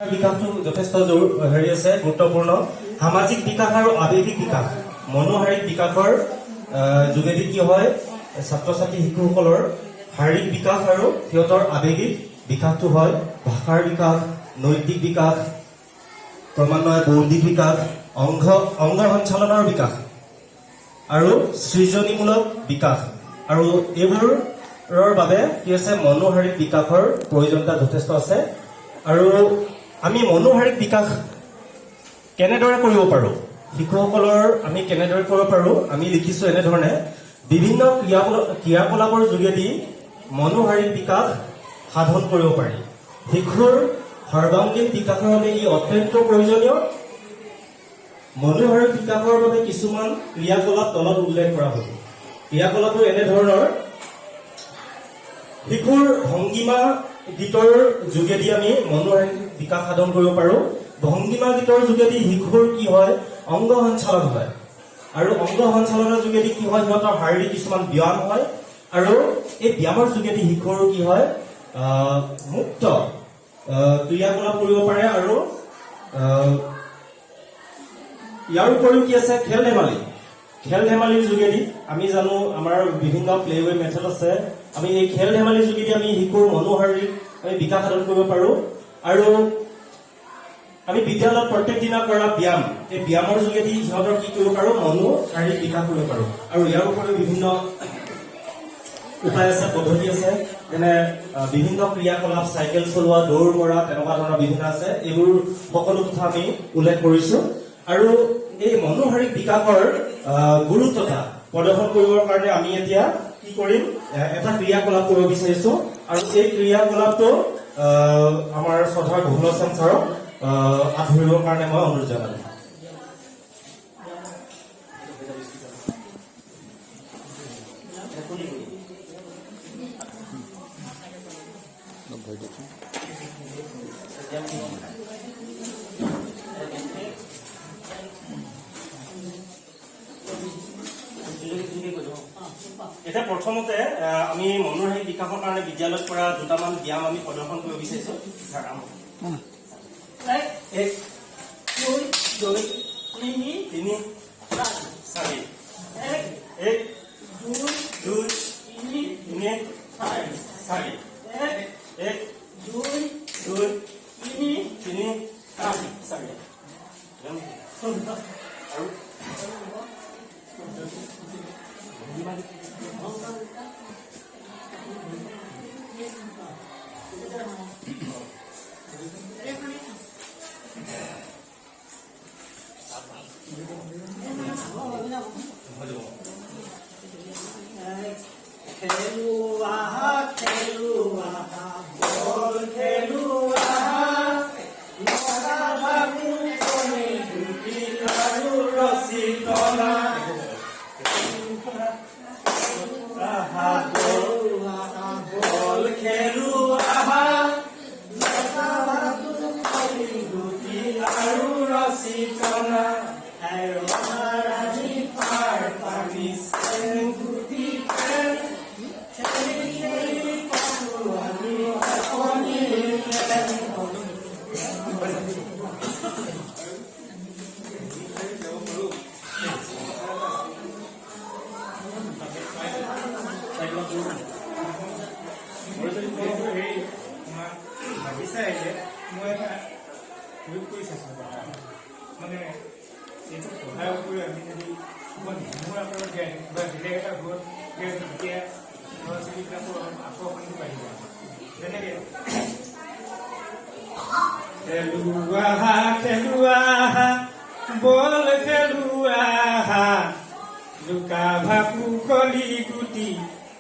বিকাশটো যথেষ্ট হেৰি আছে গুৰুত্বপূৰ্ণ সামাজিক বিকাশ আৰু আৱেগিক বিকাশ মনোহাৰিক বিকাশৰ যোগেদি কি হয় ছাত্ৰ ছাত্ৰী শিশুসকলৰ শাৰীৰিক বিকাশ আৰু সিহঁতৰ আৱেগিক বিকাশটো হয় ভাষাৰ বিকাশ নৈতিক বিকাশ ক্ৰমান্বয়ে বৌদ্ধিক বিকাশ অংগ সঞ্চালনৰ বিকাশ আৰু সৃজনীমূলক বিকাশ আৰু এইবোৰৰ বাবে কি আছে মনোহাৰিক বিকাশৰ প্ৰয়োজনীয়তা যথেষ্ট আছে আৰু আমি মনোহাৰিক বিকাশ কেনেদৰে কৰিব পাৰোঁ শিশুসকলৰ আমি কেনেদৰে কৰিব পাৰোঁ আমি লিখিছোঁ এনেধৰণে বিভিন্ন ক্ৰিয়াকলাপৰ যোগেদি মনোহাৰিক বিকাশ সাধন কৰিব পাৰি শিশুৰ সৰ্বাংগীন বিকাশৰ বাবে ই অত্যন্ত প্ৰয়োজনীয় মনোহাৰিক বিকাশৰ বাবে কিছুমান ক্ৰিয়াকলাপ তলত উল্লেখ কৰা হ'ব ক্ৰিয়াকলাপবোৰ এনেধৰণৰ শিশুৰ ভংগীমা গীতৰ যোগেদি আমি মনোহাৰিক বিকাশ সাধন কৰিব পাৰোঁ ভংগীমা গীতৰ যোগেদি শিশুৰ কি হয় অংগ সঞ্চালন হয় আৰু অংগ সঞ্চালনৰ যোগেদি কি হয় সিহঁতৰ শাৰীৰিক কিছুমান ব্যায়াম হয় আৰু এই ব্যায়ামৰ যোগেদি শিশুৰ কি হয় মুক্ত ক্ৰিয়াকলাপ কৰিব পাৰে আৰু ইয়াৰ উপৰিও কি আছে খেল ধেমালিৰ যোগেদি আমি জানো আমাৰ বিভিন্ন প্লেৱে মেথড আছে আমি এই খেল ধেমালিৰ যোগেদি আমি শিশুৰ মনোহাৰিক আমি বিকাশ সাধন কৰিব পাৰোঁ আৰু আমি বিদ্যালয়ত প্ৰত্যেক দিনা কৰা ব্যায়াম এই ব্যায়ামৰ যোগেদি সিহঁতৰ কি কৰিব পাৰোঁ শাৰীৰিক বিকাশ কৰিব পাৰোঁ আৰু ইয়াৰ উপৰিও বিভিন্ন উপায় আছে পদ্ধতি আছে যেনে বিভিন্ন ক্ৰিয়াকলাপ চাইকেল চলোৱা দৌৰ মৰা তেনেকুৱা ধৰণৰ বিভিন্ন আছে এইবোৰ সকলো কথা আমি উল্লেখ কৰিছোঁ আৰু এই মনোহাৰিক বিকাশৰ গুৰুত্বতা প্ৰদৰ্শন কৰিবৰ কাৰণে আমি এতিয়া কি কৰিম এটা ক্ৰিয়াকলাপ কৰিব বিচাৰিছোঁ আৰু এই ক্ৰিয়াকলাপটো আমাৰ শ্ৰদ্ধাৰ বহুলচন ছাৰক আধৰিবৰ কাৰণে মই অনুৰোধ জনালোঁ এতিয়া প্ৰথমতে আমি মনোহাৰিক বিকাশৰ কাৰণে বিদ্যালয়ত কৰা দুটামান ব্যায়াম আমি প্ৰদৰ্শন কৰিব বিচাৰিছোঁ এক দুই তিনি চাৰি এক দুই তিনি চাৰি এক দুই তিনি চাৰি আৰু মানে এইটো সহায় কৰি আমি যদি মোৰ আপোনাৰ বেলেগ এটা ঘৰত তেতিয়া ল'ৰা ছোৱালীবিলাকৰ আকৰ্ষণটো বাঢ়িব যেনেকৈ খেলুৱা বল খেলুৱা লুকা ভাকু কলি গুটি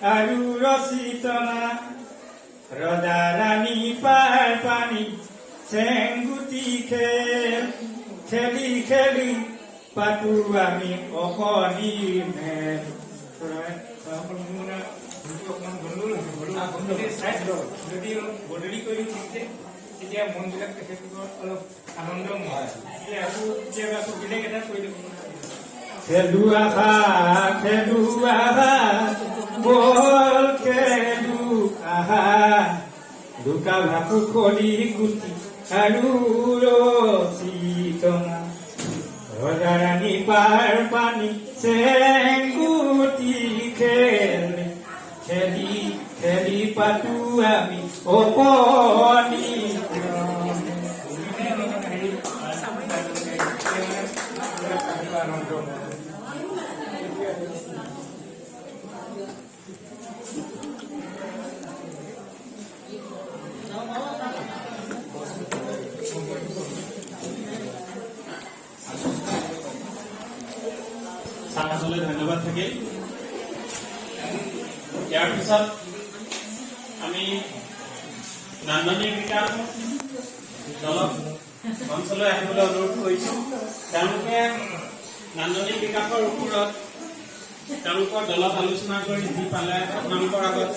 আৰু ৰছী টনা ৰজা ৰাণী পাৰ পানী চেংগুটি খেল খেলি খেলি পাতো আমি অকণি মেল অকণমান গণ্ডগোল চাইছিলোঁ যদি বদলি কৰি দিছে তেতিয়া মনবিলাক তেখেতলোকৰ অলপ আনন্দময় এতিয়া আকৌ কেতিয়াবা আকৌ বেলেগ এটা কৰি দিব খেলুৱা বল খেলু আহা দুকা ভাকু কলি গুটি আৰু ৰচিতনা ৰজাৰাণী পাৰ পানী চেংগুটি খেলি খেলি খেলি পাতো আমি অপনি ছাত্ৰলৈ ধন্যবাদ থাকিল। ইয়াৰ পিছত আমি নান্দনিক বিকাশ দলক মঞ্চলৈ আহিবলৈ অনুৰোধ কৰিছো। তেওঁলোকে নান্দনিক বিকাশৰ ওপৰত তেওঁলোকৰ দলত আলোচনা কৰি যি পালে আপোনালোকৰ আগত